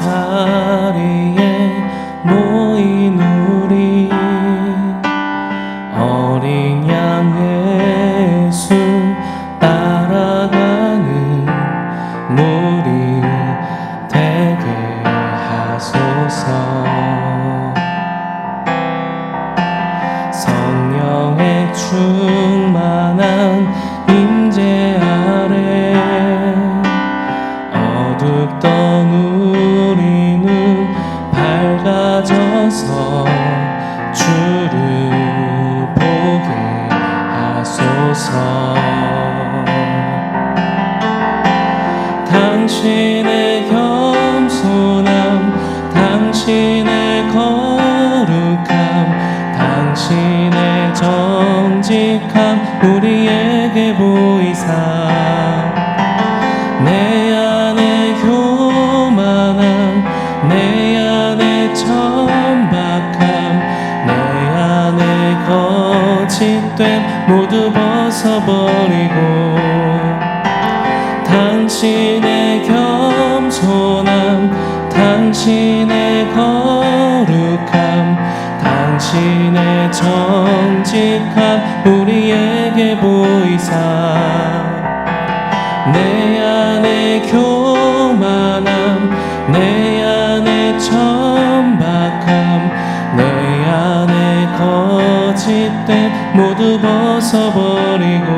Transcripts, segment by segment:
자리에 모인 우리 어린 양 예수 따라가는 무리 되게 하소서. 성령의 충만한 임재 아래 어둡던 우리 눈 밝아져서 주를 보게 하소서. 당신의 겸손함, 당신의 거룩함, 당신의 정직함 우리에게 보이사 내 안에 교만함, 내 안에 천박함, 내 안에 거짓됨 모두 벗어버리고 당신의 겸손함, 당신의 거룩함, 당신의 정직함 우리에게 보이사 내 안에 교만함, 내 안에 천박함, 내 안에 거짓됨 모두 벗어버리고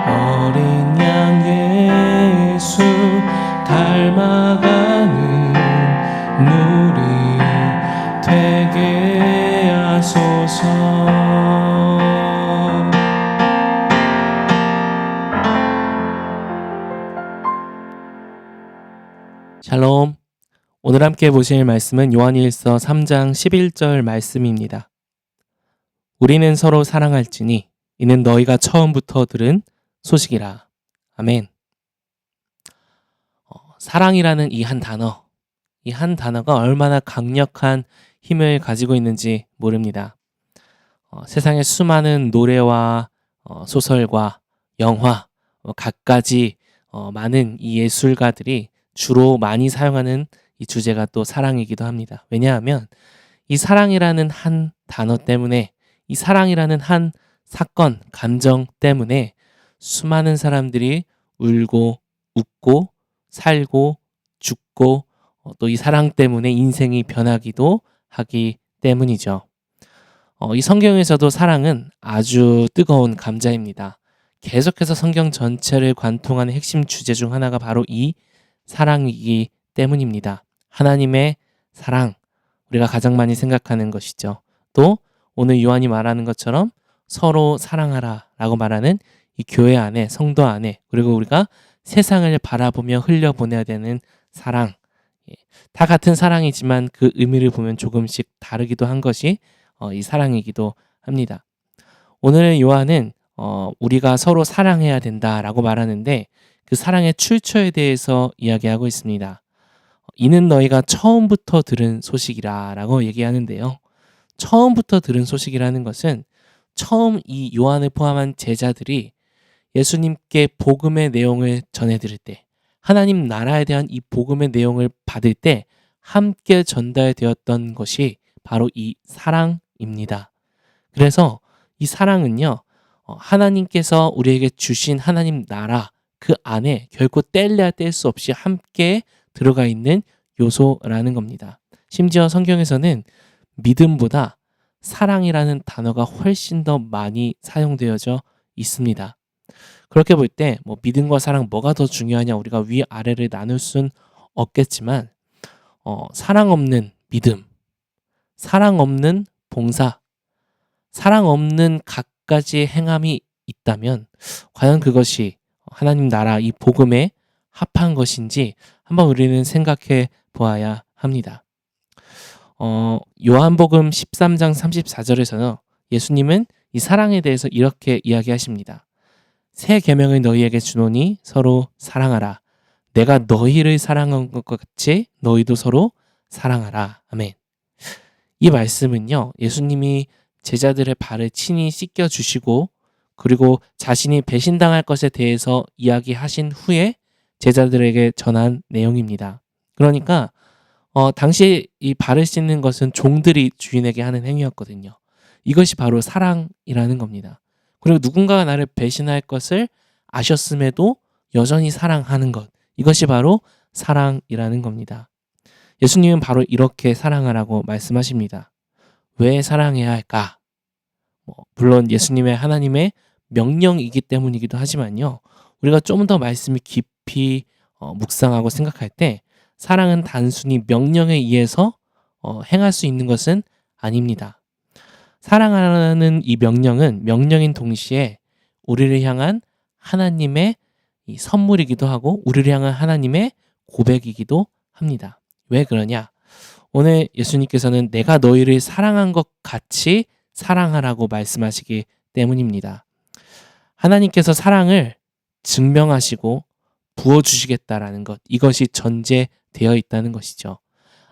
어린 양 예수 닮아가는 무리 되게 하소서. 샬롬. 오늘 함께 보실 말씀은 요한일서 3장 11절 말씀입니다. 우리는 서로 사랑할지니 이는 너희가 처음부터 들은 소식이라. 아멘. 사랑이라는 이 한 단어가 얼마나 강력한 힘을 가지고 있는지 모릅니다. 세상의 수많은 노래와 소설과 영화, 갖가지 많은 이 예술가들이 주로 많이 사용하는 이 주제가 또 사랑이기도 합니다. 왜냐하면 이 사랑이라는 한 단어 때문에, 이 사랑이라는 한 사건, 감정 때문에 수많은 사람들이 울고 웃고 살고 죽고 또 이 사랑 때문에 인생이 변하기도 하기 때문이죠. 이 성경에서도 사랑은 아주 뜨거운 감자입니다. 계속해서 성경 전체를 관통하는 핵심 주제 중 하나가 바로 이 사랑이기 때문입니다. 하나님의 사랑, 우리가 가장 많이 생각하는 것이죠. 또 오늘 요한이 말하는 것처럼 서로 사랑하라 라고 말하는 이 교회 안에, 성도 안에, 그리고 우리가 세상을 바라보며 흘려보내야 되는 사랑, 다 같은 사랑이지만 그 의미를 보면 조금씩 다르기도 한 것이 이 사랑이기도 합니다. 오늘 요한은 우리가 서로 사랑해야 된다라고 말하는데 그 사랑의 출처에 대해서 이야기하고 있습니다. 이는 너희가 처음부터 들은 소식이라 라고 얘기하는데요. 처음부터 들은 소식이라는 것은 처음 이 요한을 포함한 제자들이 예수님께 복음의 내용을 전해드릴 때, 하나님 나라에 대한 이 복음의 내용을 받을 때 함께 전달되었던 것이 바로 이 사랑입니다. 그래서 이 사랑은요, 하나님께서 우리에게 주신 하나님 나라 그 안에 결코 뗄래야 뗄 수 없이 함께 들어가 있는 요소라는 겁니다. 심지어 성경에서는 믿음보다 사랑이라는 단어가 훨씬 더 많이 사용되어져 있습니다. 그렇게 볼 때 믿음과 사랑 뭐가 더 중요하냐, 우리가 위아래를 나눌 순 없겠지만 사랑 없는 믿음, 사랑 없는 봉사, 사랑 없는 갖가지의 행함이 있다면 과연 그것이 하나님 나라 이 복음에 합한 것인지 한번 우리는 생각해 보아야 합니다. 요한복음 13장 34절에서는 예수님은 이 사랑에 대해서 이렇게 이야기하십니다. 새 계명을 너희에게 주노니 서로 사랑하라. 내가 너희를 사랑한 것 같이 너희도 서로 사랑하라. 아멘. 이 말씀은요, 예수님이 제자들의 발을 친히 씻겨주시고 그리고 자신이 배신당할 것에 대해서 이야기하신 후에 제자들에게 전한 내용입니다. 그러니까 당시에 이 발을 씻는 것은 종들이 주인에게 하는 행위였거든요. 이것이 바로 사랑이라는 겁니다. 그리고 누군가가 나를 배신할 것을 아셨음에도 여전히 사랑하는 것. 이것이 바로 사랑이라는 겁니다. 예수님은 바로 이렇게 사랑하라고 말씀하십니다. 왜 사랑해야 할까? 물론 예수님의 하나님의 명령이기 때문이기도 하지만요. 우리가 좀 더 말씀을 깊이 묵상하고 생각할 때 사랑은 단순히 명령에 의해서 행할 수 있는 것은 아닙니다. 사랑하는 이 명령은 명령인 동시에 우리를 향한 하나님의 이 선물이기도 하고 우리를 향한 하나님의 고백이기도 합니다. 왜 그러냐? 오늘 예수님께서는 내가 너희를 사랑한 것 같이 사랑하라고 말씀하시기 때문입니다. 하나님께서 사랑을 증명하시고 부어주시겠다라는 것, 이것이 전제되어 있다는 것이죠.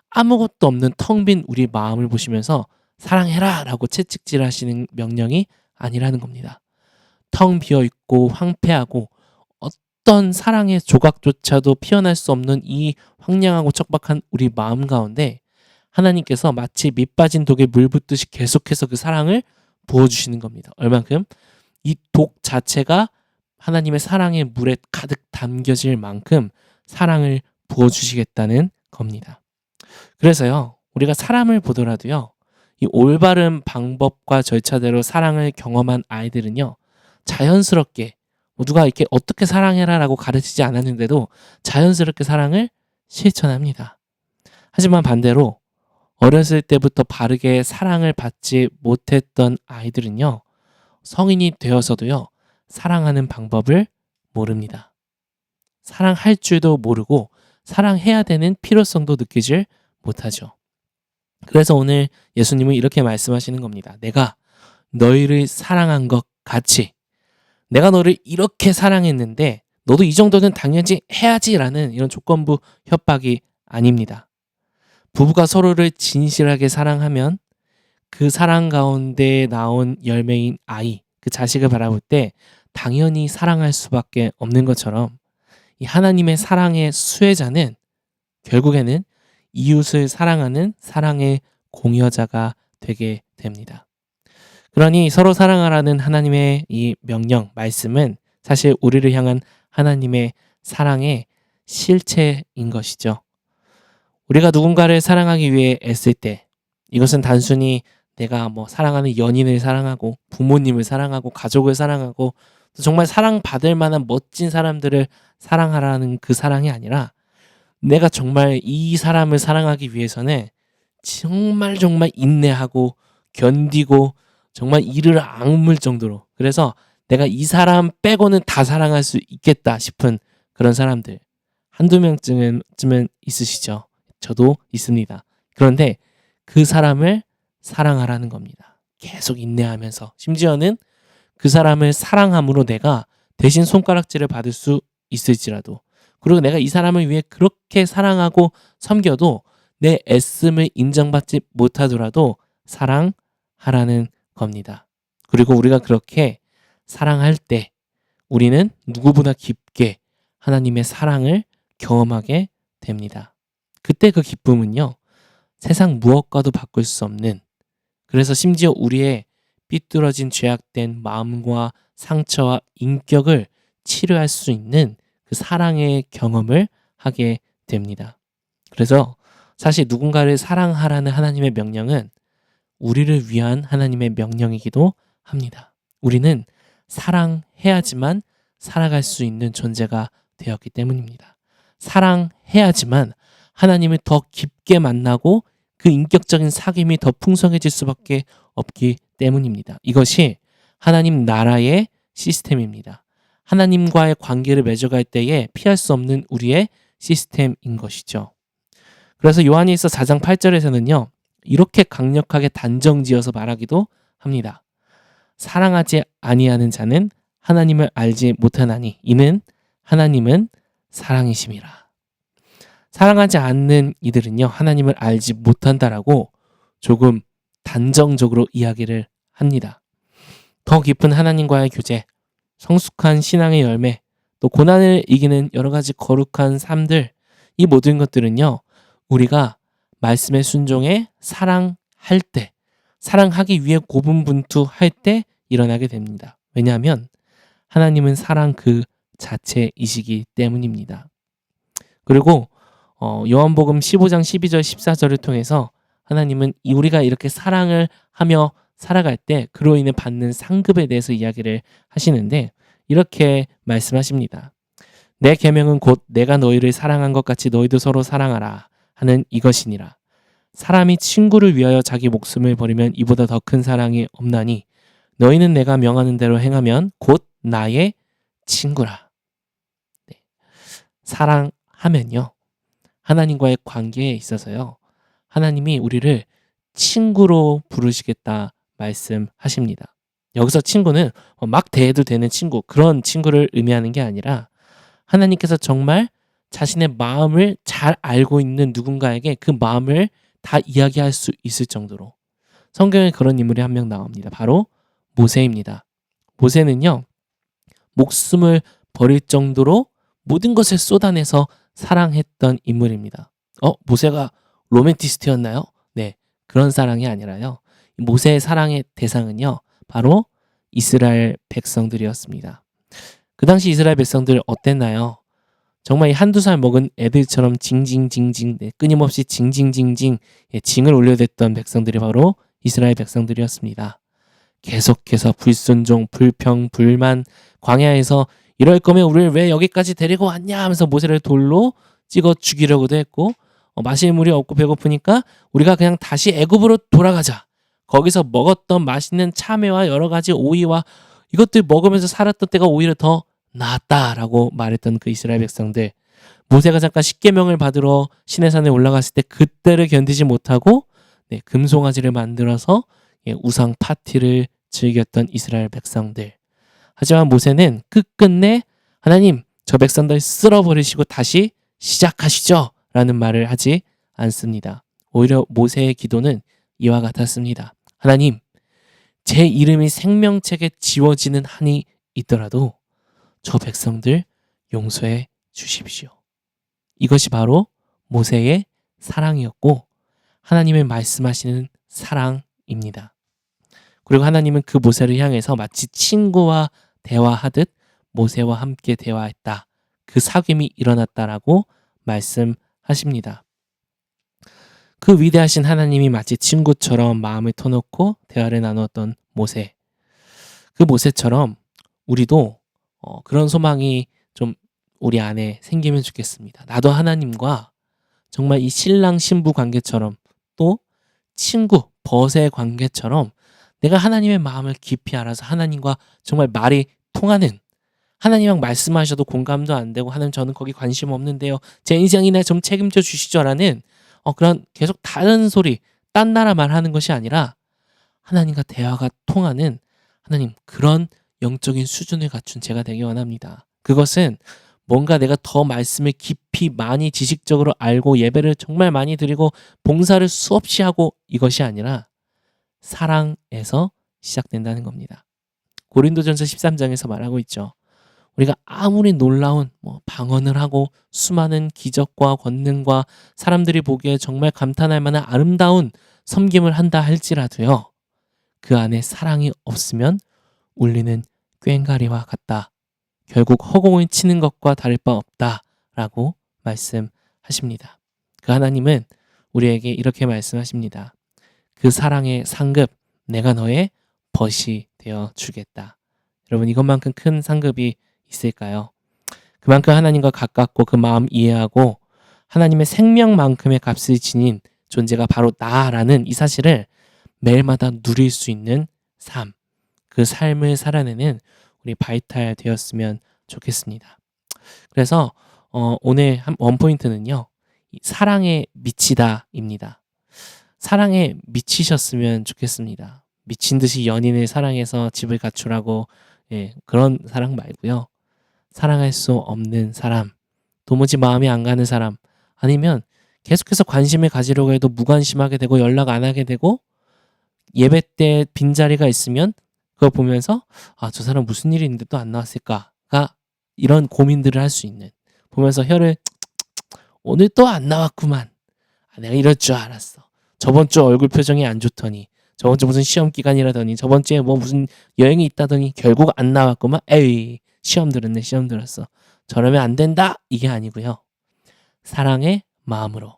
아무것도 없는 텅 빈 우리 마음을 보시면서 사랑해라 라고 채찍질 하시는 명령이 아니라는 겁니다. 텅 비어있고 황폐하고 어떤 사랑의 조각조차도 피어날 수 없는 이 황량하고 척박한 우리 마음 가운데 하나님께서 마치 밑 빠진 독에 물 붓듯이 계속해서 그 사랑을 부어주시는 겁니다. 얼만큼? 이 독 자체가 하나님의 사랑의 물에 가득 담겨질 만큼 사랑을 부어주시겠다는 겁니다. 그래서요, 우리가 사람을 보더라도요, 이 올바른 방법과 절차대로 사랑을 경험한 아이들은요, 자연스럽게 누가 이렇게 어떻게 사랑해라 라고 가르치지 않았는데도 자연스럽게 사랑을 실천합니다. 하지만 반대로 어렸을 때부터 바르게 사랑을 받지 못했던 아이들은요, 성인이 되어서도요, 사랑하는 방법을 모릅니다. 사랑할 줄도 모르고 사랑해야 되는 필요성도 느끼질 못하죠. 그래서 오늘 예수님은 이렇게 말씀하시는 겁니다. 내가 너희를 사랑한 것 같이, 내가 너를 이렇게 사랑했는데 너도 이 정도는 당연히 해야지라는 이런 조건부 협박이 아닙니다. 부부가 서로를 진실하게 사랑하면 그 사랑 가운데 나온 열매인 아이, 그 자식을 바라볼 때 당연히 사랑할 수밖에 없는 것처럼 이 하나님의 사랑의 수혜자는 결국에는 이웃을 사랑하는 사랑의 공여자가 되게 됩니다. 그러니 서로 사랑하라는 하나님의 이 명령, 말씀은 사실 우리를 향한 하나님의 사랑의 실체인 것이죠. 우리가 누군가를 사랑하기 위해 애쓸 때 이것은 단순히 내가 사랑하는 연인을 사랑하고 부모님을 사랑하고 가족을 사랑하고 정말 사랑받을 만한 멋진 사람들을 사랑하라는 그 사랑이 아니라 내가 정말 이 사람을 사랑하기 위해서는 정말 인내하고 견디고 정말 이를 악물 정도로, 그래서 내가 이 사람 빼고는 다 사랑할 수 있겠다 싶은 그런 사람들 한두 명쯤은 있으시죠. 저도 있습니다. 그런데 그 사람을 사랑하라는 겁니다. 계속 인내하면서, 심지어는 그 사람을 사랑함으로 내가 대신 손가락질을 받을 수 있을지라도, 그리고 내가 이 사람을 위해 그렇게 사랑하고 섬겨도 내 애씀을 인정받지 못하더라도 사랑하라는 겁니다. 그리고 우리가 그렇게 사랑할 때 우리는 누구보다 깊게 하나님의 사랑을 경험하게 됩니다. 그때 그 기쁨은요, 세상 무엇과도 바꿀 수 없는, 그래서 심지어 우리의 삐뚤어진 죄악된 마음과 상처와 인격을 치료할 수 있는 그 사랑의 경험을 하게 됩니다. 그래서 사실 누군가를 사랑하라는 하나님의 명령은 우리를 위한 하나님의 명령이기도 합니다. 우리는 사랑해야지만 살아갈 수 있는 존재가 되었기 때문입니다. 사랑해야지만 하나님을 더 깊게 만나고 그 인격적인 사귐이 더 풍성해질 수밖에 없기 때문입니다. 이것이 하나님 나라의 시스템입니다. 하나님과의 관계를 맺어갈 때에 피할 수 없는 우리의 시스템인 것이죠. 그래서 요한일서 4장 8절에서는요, 이렇게 강력하게 단정지어서 말하기도 합니다. 사랑하지 아니하는 자는 하나님을 알지 못하나니 이는 하나님은 사랑이심이라. 사랑하지 않는 이들은요, 하나님을 알지 못한다라고 조금 단정적으로 이야기를 합니다. 더 깊은 하나님과의 교제, 성숙한 신앙의 열매, 또 고난을 이기는 여러 가지 거룩한 삶들, 이 모든 것들은요, 우리가 말씀에 순종해 사랑할 때, 사랑하기 위해 고분분투할 때 일어나게 됩니다. 왜냐하면 하나님은 사랑 그 자체이시기 때문입니다. 그리고 요한복음 15장 12절 14절을 통해서 하나님은 우리가 이렇게 사랑을 하며 살아갈 때 그로 인해 받는 상급에 대해서 이야기를 하시는데 이렇게 말씀하십니다. 내 계명은 곧 내가 너희를 사랑한 것 같이 너희도 서로 사랑하라 하는 이것이니라. 사람이 친구를 위하여 자기 목숨을 버리면 이보다 더 큰 사랑이 없나니 너희는 내가 명하는 대로 행하면 곧 나의 친구라. 네. 사랑하면요, 하나님과의 관계에 있어서요, 하나님이 우리를 친구로 부르시겠다 말씀하십니다. 여기서 친구는 막 대해도 되는 친구, 그런 친구를 의미하는 게 아니라 하나님께서 정말 자신의 마음을 잘 알고 있는 누군가에게 그 마음을 다 이야기할 수 있을 정도로 성경에 그런 인물이 한 명 나옵니다. 바로 모세입니다. 모세는요, 목숨을 버릴 정도로 모든 것을 쏟아내서 사랑했던 인물입니다. 모세가 로맨티스트였나요? 네, 그런 사랑이 아니라요. 모세의 사랑의 대상은요, 바로 이스라엘 백성들이었습니다. 그 당시 이스라엘 백성들 어땠나요? 정말 한두 살 먹은 애들처럼 징징징징, 네, 끊임없이 징징징징, 징을 올려댔던 백성들이 바로 이스라엘 백성들이었습니다. 계속해서 불순종, 불평, 불만, 광야에서 이럴 거면 우리를 왜 여기까지 데리고 왔냐 하면서 모세를 돌로 찍어 죽이려고도 했고, 마실 물이 없고 배고프니까 우리가 그냥 다시 애굽으로 돌아가자. 거기서 먹었던 맛있는 참외와 여러 가지 오이와 이것들 먹으면서 살았던 때가 오히려 더 나았다라고 말했던 그 이스라엘 백성들. 모세가 잠깐 십계명을 받으러 시내산에 올라갔을 때 그때를 견디지 못하고 금송아지를 만들어서 우상 파티를 즐겼던 이스라엘 백성들. 하지만 모세는 끝끝내 하나님, 저 백성들 쓸어버리시고 다시 시작하시죠 라는 말을 하지 않습니다. 오히려 모세의 기도는 이와 같았습니다. 하나님, 제 이름이 생명책에 지워지는 한이 있더라도 저 백성들 용서해 주십시오. 이것이 바로 모세의 사랑이었고 하나님의 말씀하시는 사랑입니다. 그리고 하나님은 그 모세를 향해서 마치 친구와 대화하듯 모세와 함께 대화했다. 그 사귐이 일어났다라고 말씀하십니다. 그 위대하신 하나님이 마치 친구처럼 마음을 터놓고 대화를 나누었던 모세. 그 모세처럼 우리도 그런 소망이 좀 우리 안에 생기면 좋겠습니다. 나도 하나님과 정말 이 신랑 신부 관계처럼 또 친구, 벗의 관계처럼 내가 하나님의 마음을 깊이 알아서 하나님과 정말 말이 통하는, 하나님이랑 말씀하셔도 공감도 안 되고 하나님 저는 거기 관심 없는데요. 제 인생이나 좀 책임져 주시죠라는 그런 계속 다른 소리, 딴 나라 말하는 것이 아니라 하나님과 대화가 통하는 하나님 그런 영적인 수준을 갖춘 제가 되기 원합니다. 그것은 뭔가 내가 더 말씀을 깊이 많이 지식적으로 알고 예배를 정말 많이 드리고 봉사를 수없이 하고 이것이 아니라 사랑에서 시작된다는 겁니다. 고린도전서 13장에서 말하고 있죠. 우리가 아무리 놀라운 방언을 하고 수많은 기적과 권능과 사람들이 보기에 정말 감탄할 만한 아름다운 섬김을 한다 할지라도요, 그 안에 사랑이 없으면 울리는 꽹과리와 같다. 결국 허공을 치는 것과 다를 바 없다라고 말씀하십니다. 그 하나님은 우리에게 이렇게 말씀하십니다. 그 사랑의 상급, 내가 너의 벗이 되어 주겠다. 여러분, 이것만큼 큰 상급이 있을까요? 그만큼 하나님과 가깝고 그 마음 이해하고 하나님의 생명만큼의 값을 지닌 존재가 바로 나라는 이 사실을 매일마다 누릴 수 있는 삶, 그 삶을 살아내는 우리 바이탈 되었으면 좋겠습니다. 그래서 오늘 원포인트는요, 사랑에 미치다입니다. 사랑에 미치셨으면 좋겠습니다. 미친 듯이 연인을 사랑해서 집을 갖추라고 그런 사랑 말고요. 사랑할 수 없는 사람, 도무지 마음이 안 가는 사람, 아니면 계속해서 관심을 가지려고 해도 무관심하게 되고 연락 안 하게 되고 예배 때 빈자리가 있으면 그걸 보면서 저 사람 무슨 일이 있는데 또 안 나왔을까가 이런 고민들을 할 수 있는, 보면서 혀를 오늘 또 안 나왔구만. 내가 이럴 줄 알았어. 저번 주 얼굴 표정이 안 좋더니, 저번 주 무슨 시험 기간이라더니, 저번 주에 뭐 무슨 여행이 있다더니 결국 안 나왔구만. 에이, 시험 들었네, 시험 들었어. 저러면 안 된다. 이게 아니고요. 사랑의 마음으로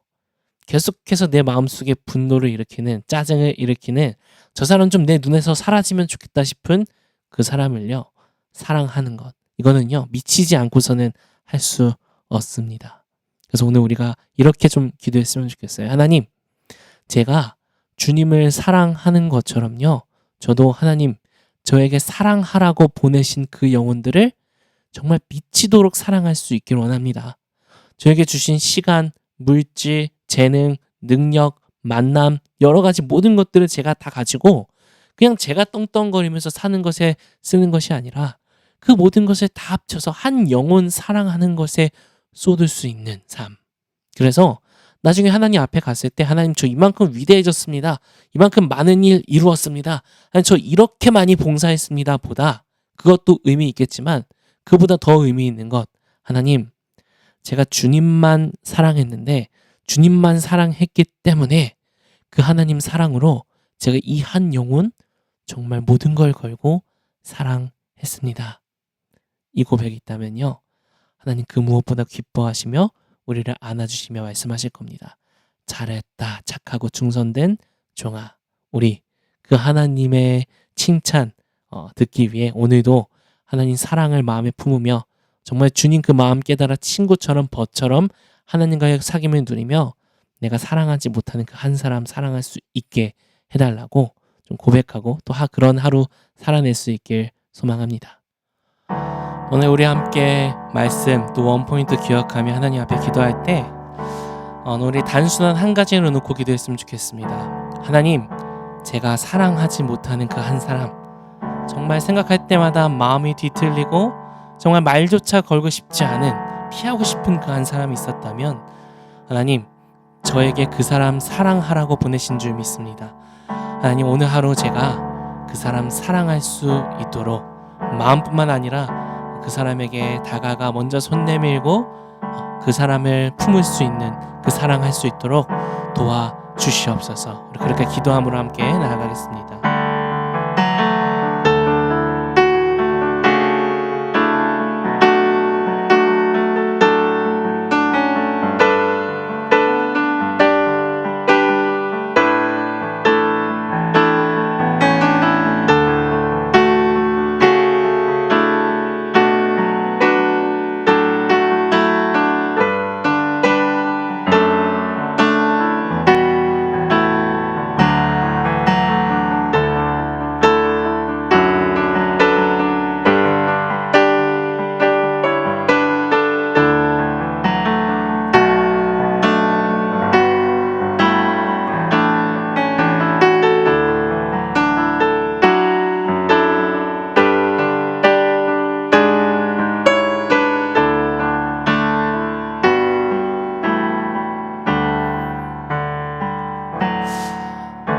계속해서 내 마음속에 분노를 일으키는, 짜증을 일으키는, 저 사람 좀 내 눈에서 사라지면 좋겠다 싶은 그 사람을요, 사랑하는 것. 이거는요, 미치지 않고서는 할 수 없습니다. 그래서 오늘 우리가 이렇게 좀 기도했으면 좋겠어요. 하나님, 제가 주님을 사랑하는 것처럼요, 저도 하나님, 저에게 사랑하라고 보내신 그 영혼들을 정말 미치도록 사랑할 수 있길 원합니다. 저에게 주신 시간, 물질, 재능, 능력, 만남, 여러 가지 모든 것들을 제가 다 가지고 그냥 제가 떵떵거리면서 사는 것에 쓰는 것이 아니라 그 모든 것을 다 합쳐서 한 영혼 사랑하는 것에 쏟을 수 있는 삶. 그래서 나중에 하나님 앞에 갔을 때, 하나님 저 이만큼 위대해졌습니다. 이만큼 많은 일 이루었습니다. 아니, 저 이렇게 많이 봉사했습니다. 보다 그것도 의미 있겠지만 그보다 더 의미 있는 것, 하나님, 제가 주님만 사랑했는데 주님만 사랑했기 때문에 그 하나님 사랑으로 제가 이 한 영혼 정말 모든 걸 걸고 사랑했습니다. 이 고백이 있다면요, 하나님 그 무엇보다 기뻐하시며 우리를 안아주시며 말씀하실 겁니다. 잘했다, 착하고 충성된 종아. 우리 그 하나님의 칭찬 듣기 위해 오늘도 하나님 사랑을 마음에 품으며 정말 주님 그 마음 깨달아 친구처럼 벗처럼 하나님과의 사귐을 누리며 내가 사랑하지 못하는 그 한 사람 사랑할 수 있게 해달라고 좀 고백하고 또 그런 하루 살아낼 수 있길 소망합니다. 오늘 우리 함께 말씀 또 원포인트 기억하며 하나님 앞에 기도할 때 우리 단순한 한 가지를 놓고 기도했으면 좋겠습니다. 하나님, 제가 사랑하지 못하는 그 한 사람, 정말 생각할 때마다 마음이 뒤틀리고 정말 말조차 걸고 싶지 않은, 피하고 싶은 그 한 사람이 있었다면 하나님, 저에게 그 사람 사랑하라고 보내신 줄 믿습니다. 하나님, 오늘 하루 제가 그 사람 사랑할 수 있도록 마음뿐만 아니라 그 사람에게 다가가 먼저 손 내밀고 그 사람을 품을 수 있는, 그 사랑할 수 있도록 도와주시옵소서. 우리 그렇게 기도함으로 함께 나아가겠습니다.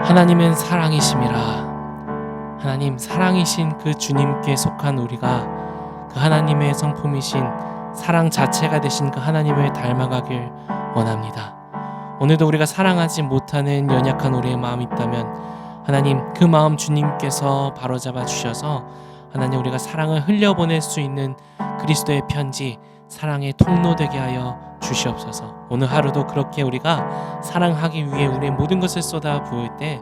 하나님은 사랑이심이라. 하나님, 사랑이신 그 주님께 속한 우리가 그 하나님의 성품이신 사랑 자체가 되신 그 하나님을 닮아가길 원합니다. 오늘도 우리가 사랑하지 못하는 연약한 우리의 마음이 있다면 하나님, 그 마음 주님께서 바로잡아 주셔서 하나님, 우리가 사랑을 흘려보낼 수 있는 그리스도의 편지, 사랑의 통로 되게 하여 주시옵소서. 오늘 하루도 그렇게 우리가 사랑하기 위해 우리의 모든 것을 쏟아 부을 때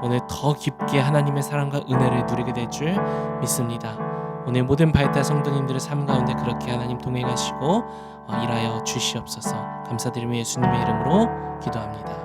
오늘 더 깊게 하나님의 사랑과 은혜를 누리게 될 줄 믿습니다. 오늘 모든 발달 성도님들의 삶 가운데 그렇게 하나님 동행하시고 일하여 주시옵소서. 감사드리며 예수님의 이름으로 기도합니다.